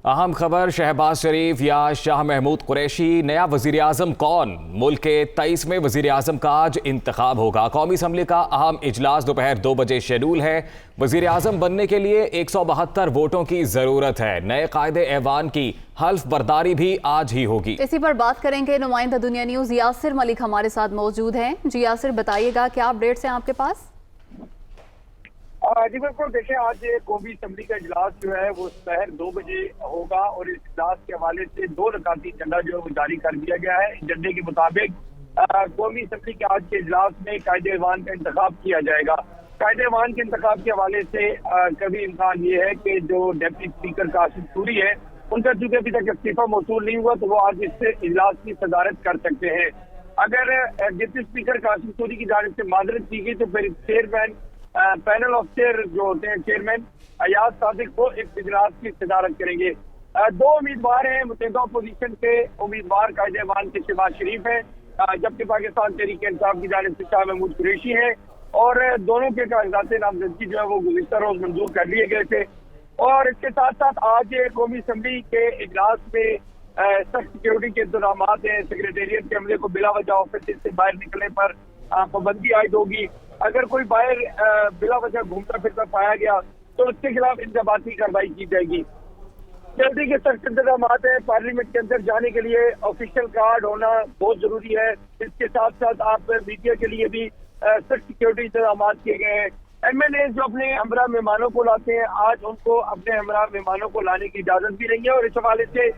अहम खबर शहबाज शरीफ या शाह महमूद कुरैशी नया वजीर आजम कौन? मुल्क के 23वें वजीर आजम का आज इंतखाब होगा। कौमी असम्बली का अहम इजलास दोपहर 2 बजे शेड्यूल है। वजीर आजम बनने के लिए 172 वोटों की जरूरत है। नए कायदे ऐवान की हल्फ बर्दारी भी आज ही होगी। इसी पर बात करेंगे। नुमाइंदा दुनिया न्यूज यासिर मलिक हमारे साथ मौजूद हैं। जी यासिर, बताइएगा क्या अपडेट्स हैं आपके पास? जी बिल्कुल, देखिए आज कौमी असम्बली का इजलास जो है वो दोपहर 2 बजे होगा और इस इजलास के हवाले से 2 रकाती एजेंडा जो है वो जारी कर दिया गया है। एजेंडे के मुताबिक कौमी असम्बली के आज के इजलास में कायदे ऐवान का इंतखाब किया जाएगा। कायदे ऐवान के इंतखाब के हवाले से कभी इम्कान ये है कि जो डिप्टी स्पीकर कासिम सूरी है उनका चूंकि अभी तक इस्तीफा मौसूल नहीं हुआ तो वो आज इस इजलास की सदारत कर सकते हैं। अगर डिप्टी स्पीकर कासिम सूरी की जानिब से माजरत की गई तो फिर चेयरमैन पैनल ऑफ चेयर जो होते हैं चेयरमैन अयाज सादिक को इस इजलास की सदारत करेंगे। 2 उम्मीदवार हैं। मुतहदा अपोजिशन के उम्मीदवार कायदे ऐवान के शहबाज शरीफ है, जबकि पाकिस्तान तहरीक इंसाफ की जानिब से शाह महमूद कुरैशी है और दोनों के कागजात नामजदगी जो है वो गुज़िश्ता रोज मंजूर कर लिए गए थे। और इसके साथ साथ आज कौमी असम्बली के इजलास में सख्त सिक्योरिटी के इंतजाम हैं। सेक्रेटेरिएट के अमले को बिला वजह ऑफिस से बाहर निकलने पर पाबंदी आयद होगी। अगर कोई बाहर बिला वजह घूमता फिरता पाया गया तो उसके खिलाफ इंतबाती कार्रवाई की जाएगी। जल्दी के सख्त इंतजाम हैं। पार्लियामेंट के अंदर जाने के लिए ऑफिशियल कार्ड होना बहुत जरूरी है। इसके साथ साथ आप मीडिया के लिए भी सख्त सिक्योरिटी इंतजाम किए गए हैं। MNA जो अपने हमरा मेहमानों को लाते हैं आज उनको अपने हमरा मेहमानों को लाने की इजाजत भी नहीं है और इस हवाले से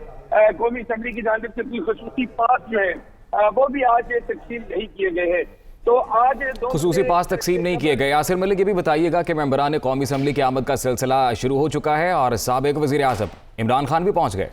कौमी असम्बली की जानिब से कोई खसूसी पास जो है वो भी आज तकसीम नहीं किए गए हैं। तो आज खुसूसी पास तकसीम नहीं किए गए। यासिर मलिक, ये भी बताइएगा कि मेंबरान कौमी असम्बली की आमद का सिलसिला शुरू हो चुका है और साबिक वजीर आज़म इमरान खान भी पहुंच गए।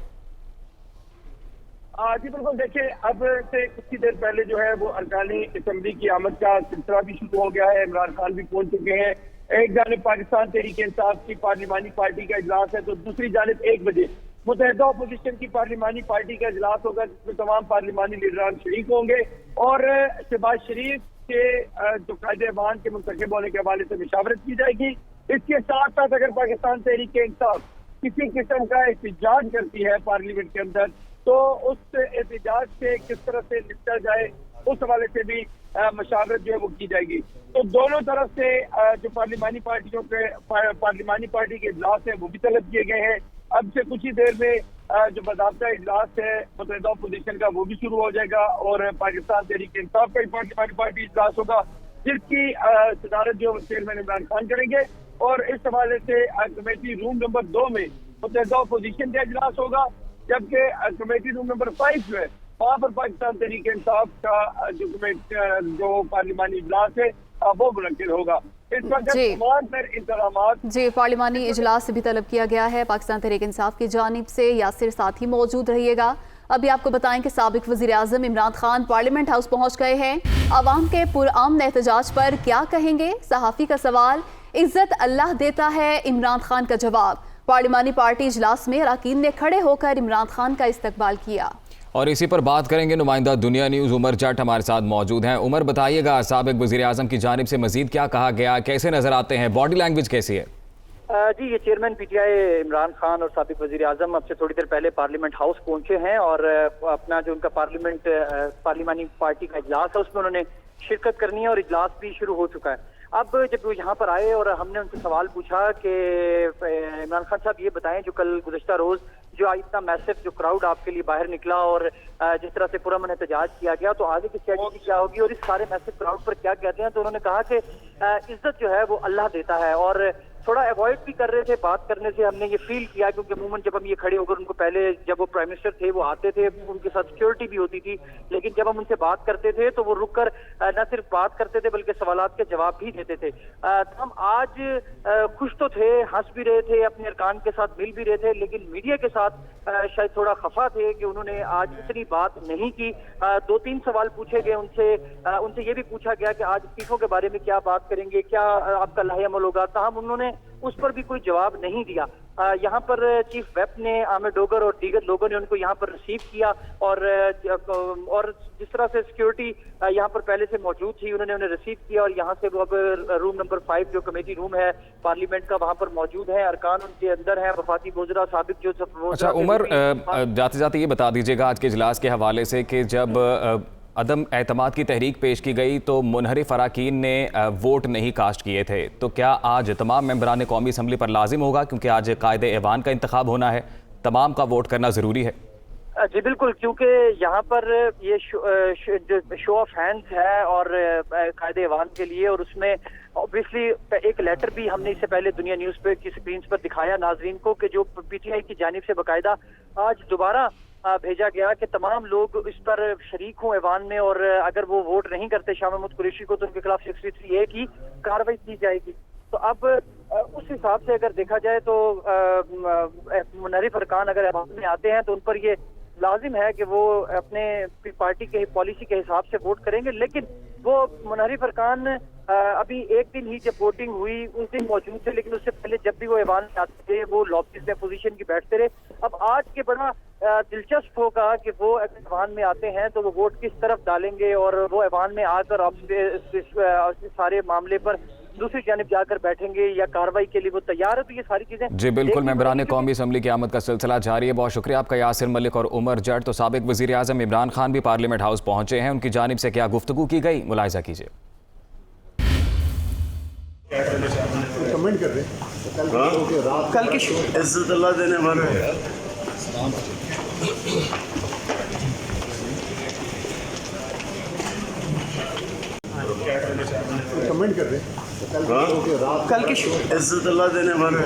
जी बिल्कुल, देखिए अब से कुछ ही देर पहले जो है वो अरकानी असम्बली की आमद का सिलसिला भी शुरू हो गया है। इमरान खान भी पहुंच चुके हैं। एक जानिब पाकिस्तान तहरीक इंसाफ की पार्लिमानी पार्टी का इजलास है तो दूसरी जानिब 1 बजे मुतहदा अपोजिशन की पार्लिमानी पार्टी का इजलास होगा जिसमें तमाम पार्लिमानी लीडरान शरीक होंगे और शहबाज शरीफ के जो कायदे ऐवान के मुंतखब होने के हवाले से मशावरत की जाएगी। इसके साथ साथ अगर पाकिस्तान तहरीक इंसाफ किसी किस्म का एहतजाज करती है पार्लियामेंट के अंदर तो उस एहतजाज से किस तरह से निपटा जाए उस हवाले से भी मशावरत जो है वो की जाएगी। तो दोनों तरफ से जो पार्लिमानी पार्टियों के पार्लिमानी पार्टी के इजलास है वो भी तलब किए गए हैं। अब से कुछ ही देर में जो बाज़ाब्ता इजलास है मुतहदा अपोजिशन का वो भी शुरू हो जाएगा और पाकिस्तान तहरीक इंसाफ का पार्लिमानी पार्टी इजलास होगा जिसकी सदारत जो चेयरमैन इमरान खान करेंगे और इस हवाले से कमेटी रूम नंबर 2 में मुतहदा अपोजिशन का इजलास होगा, जबकि कमेटी रूम नंबर 5 जो है वहाँ पर पाकिस्तान तहरीक इंसाफ का जो पार्लिमानी इजलास है वो मुनक्किद होगा। इस वक्त तमाम इंतजामात जी पार्लिमानी इजलास भी तलब किया गया है पाकिस्तान तहरीक इंसाफ की जानिब से। यासिर साथ ही मौजूद रहिएगा। अभी आपको बताएं कि साबिक वजीर आजम इमरान खान पार्लियामेंट हाउस पहुंच गए हैं। अवाम के पुरअमन एहतजाज पर क्या कहेंगे? सहाफ़ी का सवाल, इज्जत अल्लाह देता है, इमरान खान का जवाब। पार्लिमानी पार्टी इजलास में अरकान ने खड़े होकर इमरान खान का इस्तकबाल किया। और इसी पर बात करेंगे। नुमाइंदा दुनिया न्यूज़ उमर जट हमारे साथ मौजूद हैं। उमर, बताइएगा साबिक वज़ीर आज़म की जानिब से मजीद क्या कहा गया, कैसे नजर आते हैं, बॉडी लैंग्वेज कैसी है? जी, ये चेयरमैन PTI इमरान खान और साबिक वज़ीर आज़म अब से थोड़ी देर पहले पार्लियामेंट हाउस पहुंचे हैं और अपना जो उनका पार्लिमानी पार्टी का इजलास है उसमें उन्होंने शिरकत करनी है और इजलास भी शुरू हो चुका है। अब जब वो यहाँ पर आए और हमने उनसे सवाल पूछा कि इमरान खान साहब ये बताएं जो कल गुज़श्ता रोज जो इतना मैसिव जो क्राउड आपके लिए बाहर निकला और जिस तरह से पुरअमन एहतजाज किया गया तो आगे की स्ट्रेटजी क्या होगी और इस सारे मैसिव क्राउड पर क्या कहते हैं? तो उन्होंने कहा कि इज्जत जो है वो अल्लाह देता है और थोड़ा अवॉइड भी कर रहे थे बात करने से। हमने ये फील किया क्योंकि अमूमन जब हम ये खड़े होकर उनको पहले जब वो प्राइम मिनिस्टर थे वो आते थे उनके साथ सिक्योरिटी भी होती थी, लेकिन जब हम उनसे बात करते थे तो वो रुक कर न सिर्फ बात करते थे बल्कि सवालात के जवाब भी देते थे। हम आज खुश तो थे, हंस भी रहे थे, अपने अरकान के साथ मिल भी रहे थे, लेकिन मीडिया के साथ शायद थोड़ा खफा थे कि उन्होंने आज इतनी बात नहीं की। 2-3 सवाल पूछे गए उनसे ये भी पूछा गया कि आज इस्तीफों के बारे में क्या बात करेंगे, क्या आपका लाहे अमल होगा, ताहम उन्होंने उस पर भी कोई जवाब नहीं दिया। यहाँ पर चीफ वेप ने आमिर डोगर और दीगर लोगों ने उनको यहाँ पर रिसीव किया और जिस तरह से सिक्योरिटी यहाँ पर पहले से मौजूद थी उन्होंने उन्हें रिसीव किया और यहाँ से वो अब रूम नंबर 5 जो कमेटी रूम है पार्लियामेंट का वहाँ पर मौजूद है। अरकान उनके अंदर है, वफाती वज़रा साबिक जो अच्छा उमर, जाते जाते ये बता दीजिएगा आज के इजलास के हवाले से कि जब अदम एतमाद की तहरीक पेश की गई तो मुनहरिफ अरकान ने वोट नहीं कास्ट किए थे, तो क्या आज तमाम मेंबरान कौमी असम्बली पर लाजिम होगा, क्योंकि आज कायदे ऐवान का इंतखाब होना है, तमाम का वोट करना ज़रूरी है? जी बिल्कुल, क्योंकि यहाँ पर ये शो ऑफ हैंड्स है और कायदे ऐवान के लिए, और उसमें ऑब्वियसली एक लेटर भी हमने इससे पहले दुनिया न्यूज़ पे की स्क्रीन पर दिखाया नाजरीन को कि जो पीटीआई की जानिब से बाकायदा आज दोबारा भेजा गया कि तमाम लोग इस पर शरीक हों ऐवान में, और अगर वो वोट नहीं करते शाह महमूद कुरैशी को तो उनके खिलाफ 63A की कार्रवाई की जाएगी। तो अब उस हिसाब से अगर देखा जाए तो मुनहरिफ अरकान अगर ऐवान में आते हैं तो उन पर ये लाजिम है कि वो अपने पार्टी के पॉलिसी के हिसाब से वोट करेंगे, लेकिन वो मुनहरिफ अरकान अभी एक दिन ही जब वोटिंग हुई उस दिन मौजूद थे, लेकिन उससे पहले जब भी वो ऐवान में आते थे वो लॉबीज में पोजीशन की बैठते रहे। अब आज के बड़ा दिलचस्प होगा कि वो ऐवान में आते हैं तो वो वोट किस तरफ डालेंगे और वो ऐवान में आकर अब सारे मामले पर दूसरी जानिब जाकर बैठेंगे या कार्रवाई के लिए वो तैयार है। तो ये सारी चीजें जी बिल्कुल, मेंबरान कौमी असम्बली की आमद का सिलसिला जारी है। बहुत शुक्रिया आपका यासिर मलिक और उमर जट। तो साबिक वज़ीर आज़म इमरान खान भी पार्लियामेंट हाउस पहुंचे हैं, उनकी जानिब से क्या गुफ्तगू की गई, मुलाहिजा कीजिए। कमेंट कर रहे हैं कल की इज्जत अल्लाह देने वाले कमेंट कर रहे हैं कल की इज्जत अल्लाह देने वाले